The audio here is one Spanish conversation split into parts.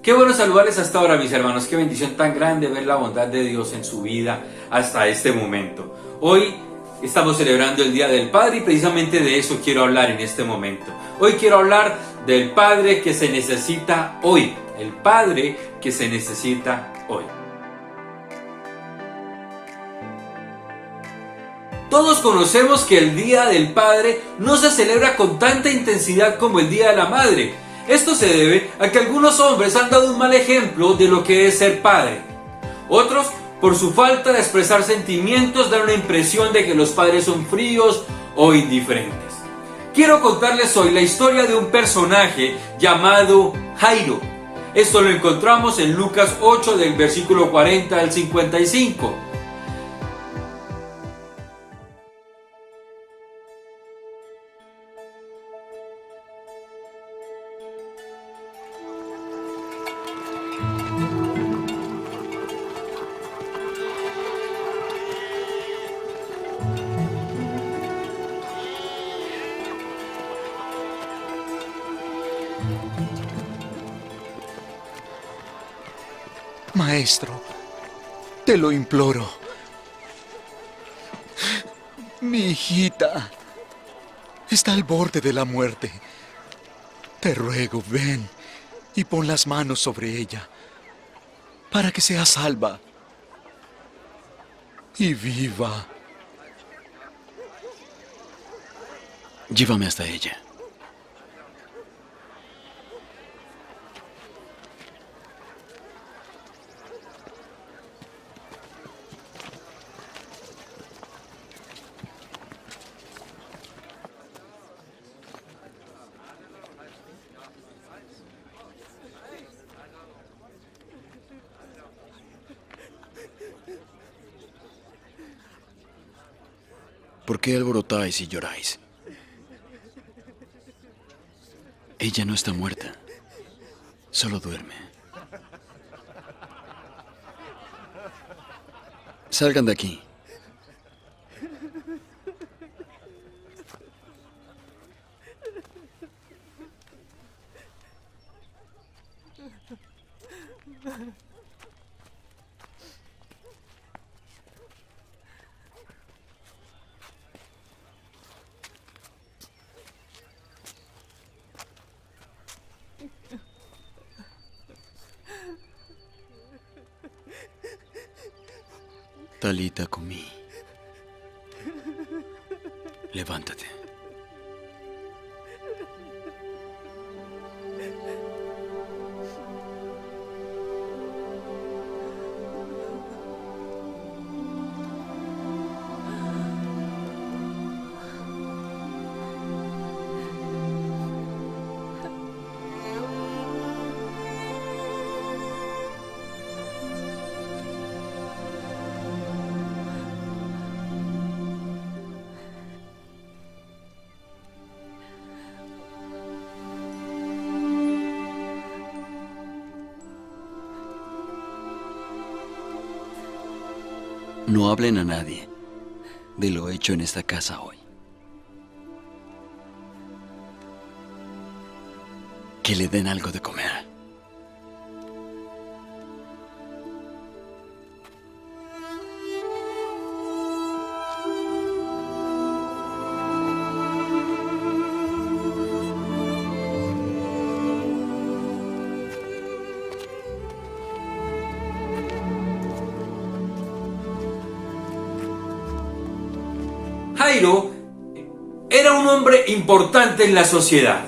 Qué bueno saludarles hasta ahora, mis hermanos. Qué bendición tan grande ver la bondad de Dios en su vida hasta este momento. Hoy estamos celebrando el Día del Padre y precisamente de eso quiero hablar en este momento. Hoy quiero hablar del Padre que se necesita hoy. El Padre que se necesita hoy. Todos conocemos que el Día del Padre no se celebra con tanta intensidad como el Día de la Madre. Esto se debe a que algunos hombres han dado un mal ejemplo de lo que es ser padre. Otros, por su falta de expresar sentimientos, dan una impresión de que los padres son fríos o indiferentes. Quiero contarles hoy la historia de un personaje llamado Jairo. Esto lo encontramos en Lucas 8 del versículo 40 al 55. Maestro, te lo imploro. Mi hijita está al borde de la muerte. Te ruego, ven y pon las manos sobre ella para que sea salva y viva. Llévame hasta ella. ¿Por qué alborotáis y lloráis? Ella no está muerta, solo duerme. Salgan de aquí. Talita Kumi. Levántate. No hablen a nadie de lo hecho en esta casa hoy. Que le den algo de comer. Jairo era un hombre importante en la sociedad.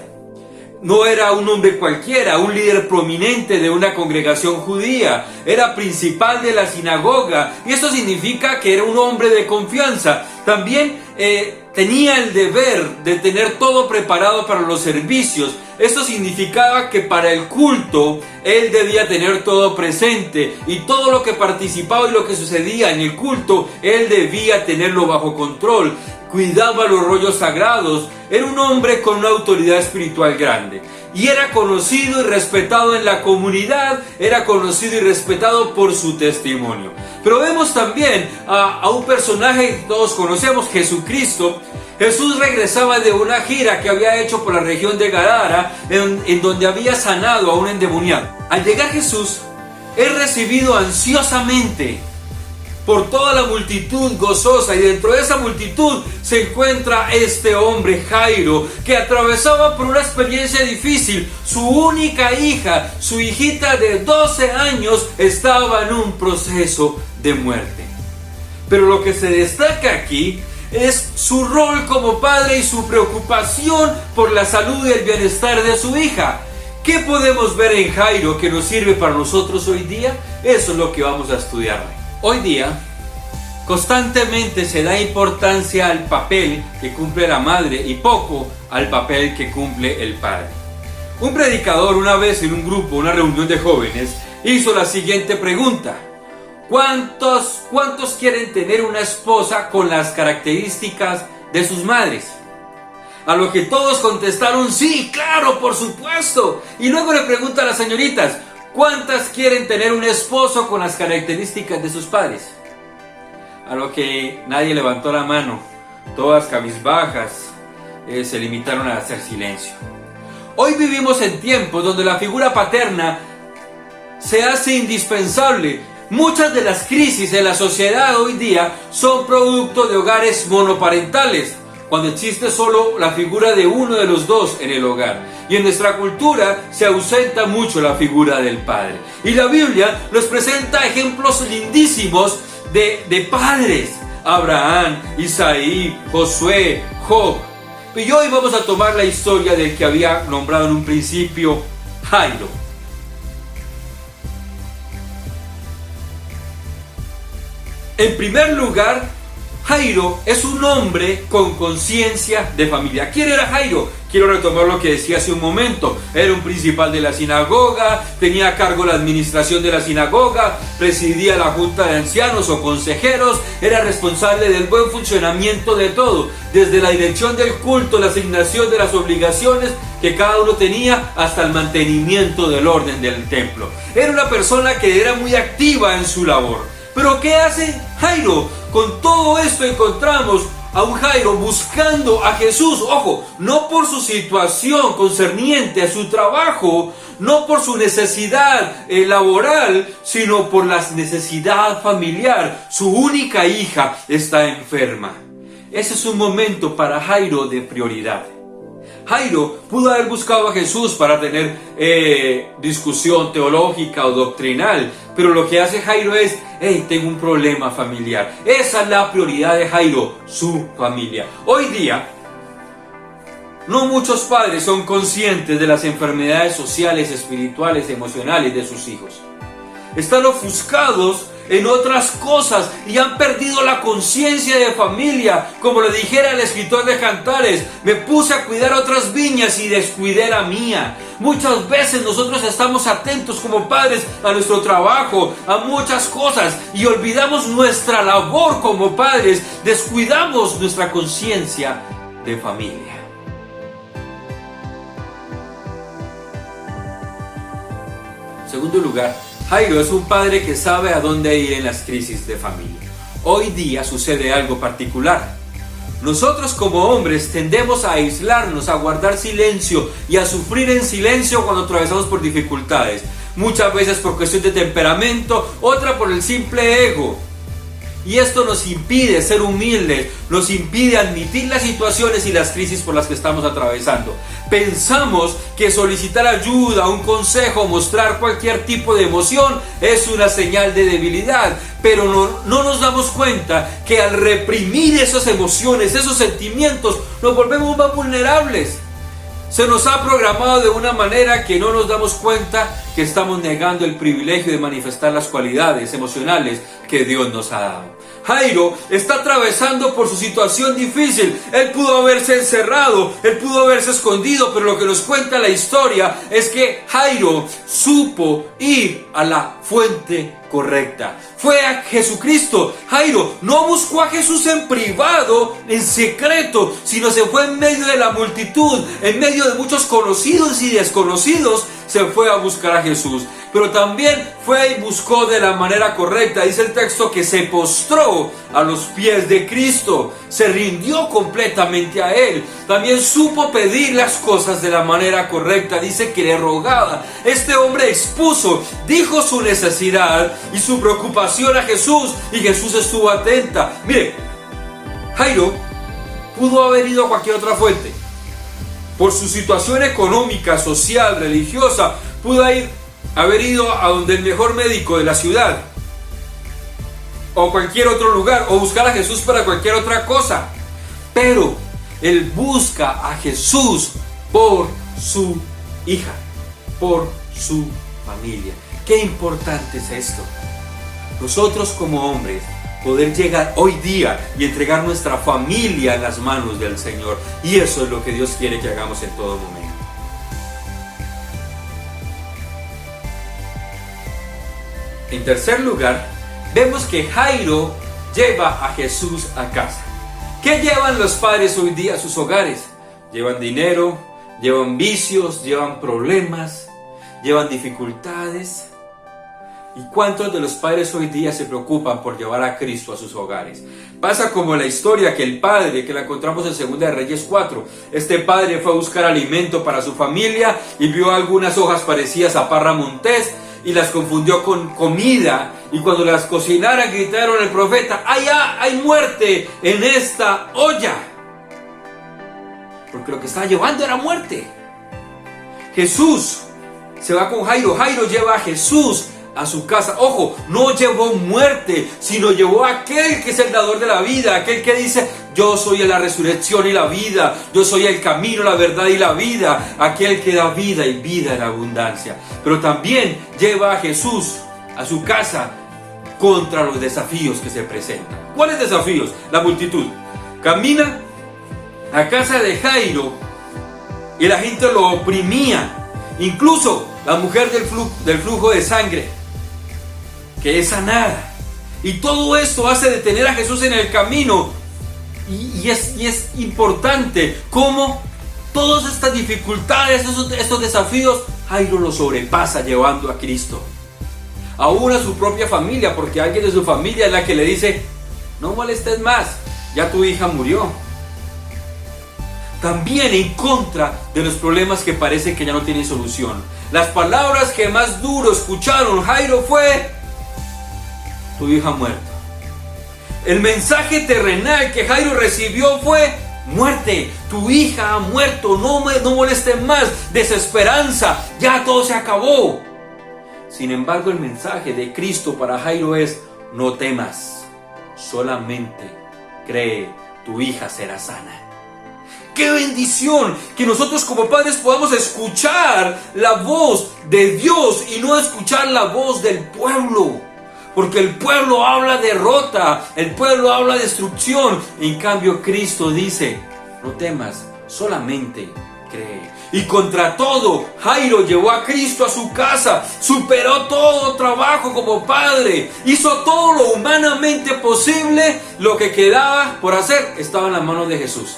No era un hombre cualquiera, un líder prominente de una congregación judía. Era principal de la sinagoga y esto significa que era un hombre de confianza. También tenía el deber de tener todo preparado para los servicios. Esto significaba que para el culto él debía tener todo presente y todo lo que participaba y lo que sucedía en el culto él debía tenerlo bajo control. Cuidaba los rollos sagrados. Era un hombre con una autoridad espiritual grande y era conocido y respetado en la comunidad. Era conocido y respetado por su testimonio. Pero vemos también a un personaje que todos conocemos, Jesucristo, Jesús regresaba de una gira que había hecho por la región de Gadara, en donde había sanado a un endemoniado. Al llegar Jesús, es recibido ansiosamente por toda la multitud gozosa, y dentro de esa multitud se encuentra este hombre Jairo, que atravesaba por una experiencia difícil. Su única hija, su hijita de 12 años, estaba en un proceso de muerte. Pero lo que se destaca aquí es su rol como padre y su preocupación por la salud y el bienestar de su hija. ¿Qué podemos ver en Jairo que nos sirve para nosotros hoy día? Eso es lo que vamos a estudiar. Hoy día, constantemente se da importancia al papel que cumple la madre y poco al papel que cumple el padre. Un predicador una vez en un grupo, una reunión de jóvenes, hizo la siguiente pregunta: ¿Cuántos quieren tener una esposa con las características de sus madres? A lo que todos contestaron: sí, claro, por supuesto. Y luego le pregunta a las señoritas: ¿cuántas quieren tener un esposo con las características de sus padres? A lo que nadie levantó la mano. Todas cabizbajas se limitaron a hacer silencio. Hoy vivimos en tiempos donde la figura paterna se hace indispensable. Muchas de las crisis en la sociedad hoy día son producto de hogares monoparentales, cuando existe solo la figura de uno de los dos en el hogar. Y en nuestra cultura se ausenta mucho la figura del padre. Y la Biblia nos presenta ejemplos lindísimos de padres: Abraham, Isaí, Josué, Job. Y hoy vamos a tomar la historia del que había nombrado en un principio, Jairo. En primer lugar, Jairo es un hombre con conciencia de familia. ¿Quién era Jairo? Quiero retomar lo que decía hace un momento. Era un principal de la sinagoga, tenía a cargo la administración de la sinagoga, presidía la junta de ancianos o consejeros, era responsable del buen funcionamiento de todo, desde la dirección del culto, la asignación de las obligaciones que cada uno tenía, hasta el mantenimiento del orden del templo. Era una persona que era muy activa en su labor. Pero ¿qué hace Jairo? Con todo esto encontramos a un Jairo buscando a Jesús. Ojo, no por su situación concerniente a su trabajo, no por su necesidad laboral, sino por la necesidad familiar. Su única hija está enferma. Ese es un momento para Jairo de prioridad. Jairo pudo haber buscado a Jesús para tener discusión teológica o doctrinal, pero lo que hace Jairo es: hey, tengo un problema familiar. Esa es la prioridad de Jairo, su familia. Hoy día, no muchos padres son conscientes de las enfermedades sociales, espirituales, emocionales de sus hijos. Están ofuscados en otras cosas y han perdido la conciencia de familia. Como le dijera el escritor de Cantares: me puse a cuidar otras viñas y descuidé la mía. Muchas veces nosotros estamos atentos como padres a nuestro trabajo, a muchas cosas, y olvidamos nuestra labor como padres, descuidamos nuestra conciencia de familia. En segundo lugar, Jairo es un padre que sabe a dónde ir en las crisis de familia. Hoy día sucede algo particular. Nosotros como hombres tendemos a aislarnos, a guardar silencio y a sufrir en silencio cuando atravesamos por dificultades. Muchas veces por cuestión de temperamento, otra por el simple ego. Y esto nos impide ser humildes, nos impide admitir las situaciones y las crisis por las que estamos atravesando. Pensamos que solicitar ayuda, un consejo, mostrar cualquier tipo de emoción es una señal de debilidad, pero no nos damos cuenta que al reprimir esas emociones, esos sentimientos, nos volvemos más vulnerables. Se nos ha programado de una manera que no nos damos cuenta que estamos negando el privilegio de manifestar las cualidades emocionales que Dios nos ha dado. Jairo está atravesando por su situación difícil. Él pudo haberse encerrado, él pudo haberse escondido, pero lo que nos cuenta la historia es que Jairo supo ir a la fuente correcta. Fue a Jesucristo. Jairo no buscó a Jesús en privado, en secreto, sino se fue en medio de la multitud, en medio de muchos conocidos y desconocidos. se fue a buscar a Jesús, pero también fue y buscó de la manera correcta. Dice el texto que se postró a los pies de Cristo, se rindió completamente a Él. También supo pedir las cosas de la manera correcta. Dice que le rogaba. Este hombre expuso, dijo su necesidad y su preocupación a Jesús, y Jesús estuvo atenta. Mire, Jairo pudo haber ido a cualquier otra fuente. Por su situación económica, social, religiosa, pudo haber ido a donde el mejor médico de la ciudad, o cualquier otro lugar, o buscar a Jesús para cualquier otra cosa. Pero él busca a Jesús por su hija, por su familia. Qué importante es esto. Nosotros como hombres poder llegar hoy día y entregar nuestra familia en las manos del Señor. Y eso es lo que Dios quiere que hagamos en todo momento. En tercer lugar, vemos que Jairo lleva a Jesús a casa. ¿Qué llevan los padres hoy día a sus hogares? Llevan dinero, llevan vicios, llevan problemas, llevan dificultades. ¿Y cuántos de los padres hoy día se preocupan por llevar a Cristo a sus hogares? Pasa como la historia que el padre, que la encontramos en 2 de Reyes 4. Este padre fue a buscar alimento para su familia y vio algunas hojas parecidas a parra montés y las confundió con comida. Y cuando las cocinaran gritaron al profeta: ¡allá hay muerte en esta olla! Porque lo que estaba llevando era muerte. Jesús se va con Jairo. Jairo lleva a Jesús a su casa. Ojo, no llevó muerte, sino llevó a aquel que es el dador de la vida, aquel que dice: yo soy la resurrección y la vida, yo soy el camino, la verdad y la vida, aquel que da vida y vida en abundancia. Pero también lleva a Jesús a su casa contra los desafíos que se presentan. ¿Cuáles desafíos? La multitud. Camina a casa de Jairo y la gente lo oprimía. Incluso la mujer del flujo de sangre, que es sanada. Y todo esto hace detener a Jesús en el camino. Y es importante cómo todas estas dificultades, estos desafíos, Jairo los sobrepasa llevando a Cristo. Aún a su propia familia, porque alguien de su familia es la que le dice: no molestes más, ya tu hija murió. También en contra de los problemas que parece que ya no tienen solución. Las palabras que más duro escucharon Jairo fue: tu hija ha muerto. El mensaje terrenal que Jairo recibió fue: muerte, tu hija ha muerto, no molestes más, desesperanza, ya todo se acabó. Sin embargo, el mensaje de Cristo para Jairo es: no temas, solamente cree, tu hija será sana. ¡Qué bendición! Que nosotros como padres podamos escuchar la voz de Dios y no escuchar la voz del pueblo. Porque el pueblo habla derrota, el pueblo habla destrucción. En cambio, Cristo dice: no temas, solamente cree. Y contra todo, Jairo llevó a Cristo a su casa, superó todo trabajo como padre, hizo todo lo humanamente posible. Lo que quedaba por hacer estaba en las manos de Jesús.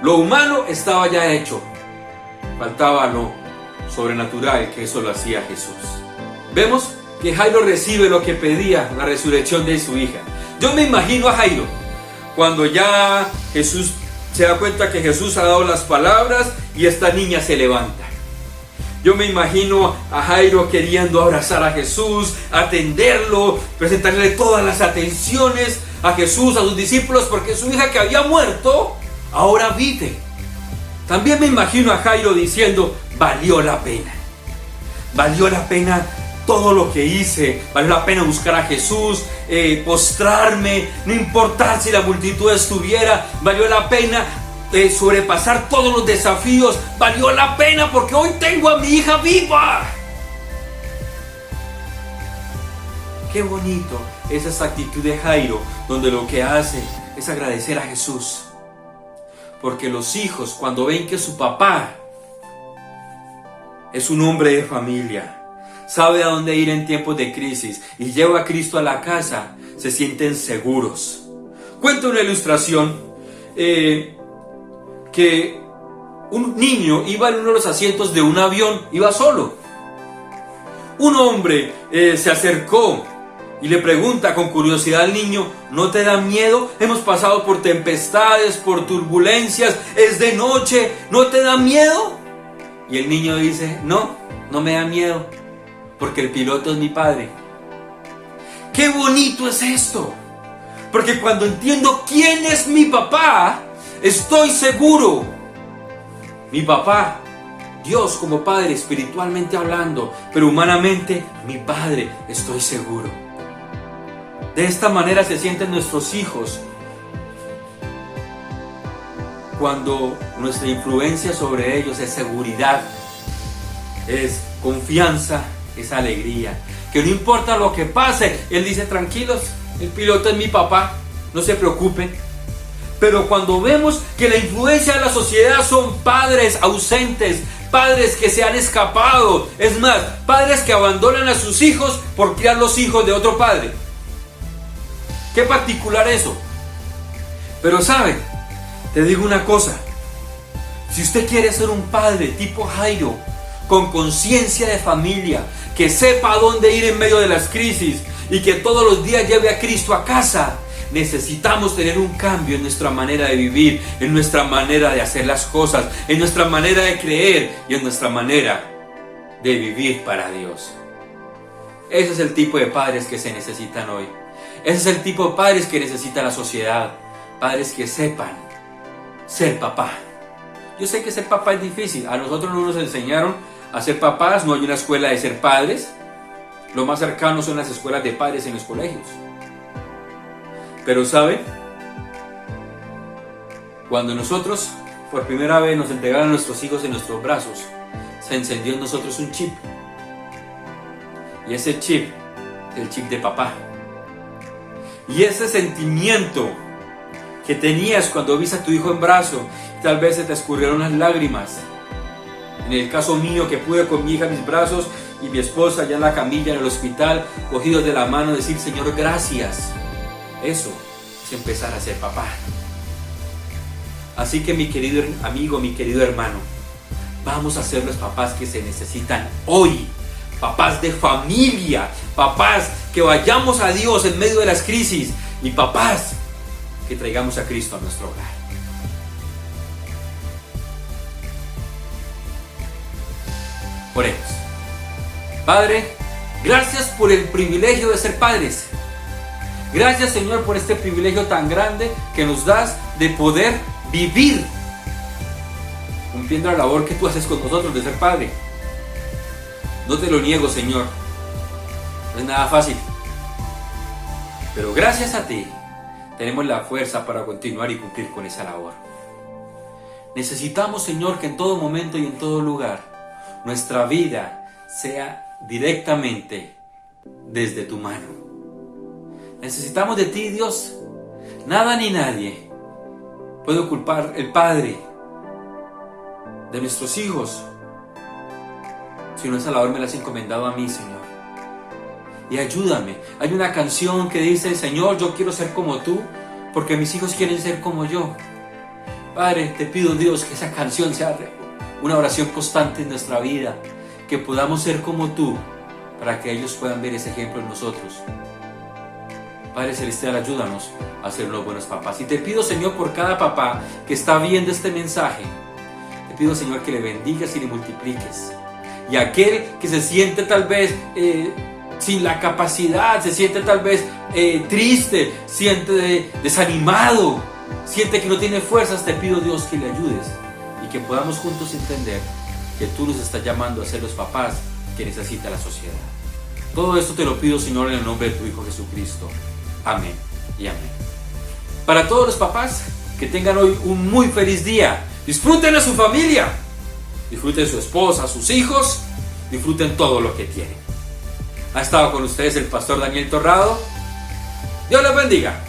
Lo humano estaba ya hecho, faltaba lo sobrenatural, que eso lo hacía Jesús. Vemos que Jairo recibe lo que pedía, la resurrección de su hija. Yo me imagino a Jairo cuando ya Jesús se da cuenta que Jesús ha dado las palabras y esta niña se levanta. Yo me imagino a Jairo queriendo abrazar a Jesús, atenderlo, presentarle todas las atenciones a Jesús, a sus discípulos, porque su hija que había muerto ahora vive. También me imagino a Jairo diciendo: valió la pena todo lo que hice, valió la pena buscar a Jesús, postrarme, no importa si la multitud estuviera, valió la pena sobrepasar todos los desafíos, valió la pena porque hoy tengo a mi hija viva. Qué bonito es esa actitud de Jairo, donde lo que hace es agradecer a Jesús. Porque los hijos, cuando ven que su papá es un hombre de familia, sabe a dónde ir en tiempos de crisis y lleva a Cristo a la casa, se sienten seguros. Cuento una ilustración que un niño iba en uno de los asientos de un avión, iba solo. Un hombre se acercó y le pregunta con curiosidad al niño: ¿no te da miedo? Hemos pasado por tempestades, por turbulencias, es de noche, ¿no te da miedo? Y el niño dice: no me da miedo, porque el piloto es mi padre. ¡Qué bonito es esto! Porque cuando entiendo quién es mi papá, estoy seguro. Mi papá, Dios como Padre, espiritualmente hablando, pero humanamente, mi Padre, estoy seguro. De esta manera se sienten nuestros hijos cuando nuestra influencia sobre ellos es seguridad, es confianza, es alegría. Que no importa lo que pase, Él dice: tranquilos, el piloto es mi papá, no se preocupen. Pero cuando vemos que la influencia de la sociedad son padres ausentes, padres que se han escapado, es más, padres que abandonan a sus hijos por criar los hijos de otro padre. Qué particular eso. Pero sabe, te digo una cosa: si usted quiere ser un padre tipo Jairo, con conciencia de familia, que sepa a dónde ir en medio de las crisis y que todos los días lleve a Cristo a casa, necesitamos tener un cambio en nuestra manera de vivir, en nuestra manera de hacer las cosas, en nuestra manera de creer y en nuestra manera de vivir para Dios. Ese es el tipo de padres que se necesitan hoy. Ese es el tipo de padres que necesita la sociedad. Padres que sepan ser papá. Yo sé que ser papá es difícil. A nosotros no nos enseñaron a ser papás. No hay una escuela de ser padres. Lo más cercano son las escuelas de padres en los colegios. Pero ¿sabe? Cuando nosotros por primera vez nos entregaron a nuestros hijos en nuestros brazos, se encendió en nosotros un chip. Y ese chip es el chip de papá. Y ese sentimiento que tenías cuando viste a tu hijo en brazo, tal vez se te escurrieron las lágrimas. En el caso mío, que pude con mi hija en mis brazos y mi esposa allá en la camilla en el hospital, cogidos de la mano, decir: Señor, gracias. Eso es empezar a ser papá. Así que, mi querido amigo, mi querido hermano, vamos a ser los papás que se necesitan hoy. Papás de familia, papás que vayamos a Dios en medio de las crisis y papás que traigamos a Cristo a nuestro hogar. Oremos. Padre, gracias por el privilegio de ser padres. Gracias, Señor, por este privilegio tan grande que nos das de poder vivir cumpliendo la labor que tú haces con nosotros de ser padre. No te lo niego, Señor, no es nada fácil, pero gracias a ti tenemos la fuerza para continuar y cumplir con esa labor. Necesitamos, Señor, que en todo momento y en todo lugar nuestra vida sea directamente desde tu mano. Necesitamos de ti, Dios. Nada ni nadie puede culpar el Padre de nuestros hijos, si no esa labor me la has encomendado a mí, Señor. Y ayúdame. Hay una canción que dice: Señor, yo quiero ser como tú, porque mis hijos quieren ser como yo. Padre, te pido, Dios, que esa canción sea una oración constante en nuestra vida, que podamos ser como tú, para que ellos puedan ver ese ejemplo en nosotros. Padre Celestial, ayúdanos a ser unos buenos papás. Y te pido, Señor, por cada papá que está viendo este mensaje, te pido, Señor, que le bendigas y le multipliques. Y aquel que se siente tal vez sin la capacidad, se siente tal vez triste, siente desanimado, siente que no tiene fuerzas, te pido, Dios, que le ayudes y que podamos juntos entender que tú nos estás llamando a ser los papás que necesita la sociedad. Todo esto te lo pido, Señor, en el nombre de tu Hijo Jesucristo. Amén y amén. Para todos los papás, que tengan hoy un muy feliz día. Disfruten a su familia. Disfruten su esposa, sus hijos. Disfruten todo lo que tienen. Ha estado con ustedes el pastor Daniel Torrado. Dios les bendiga.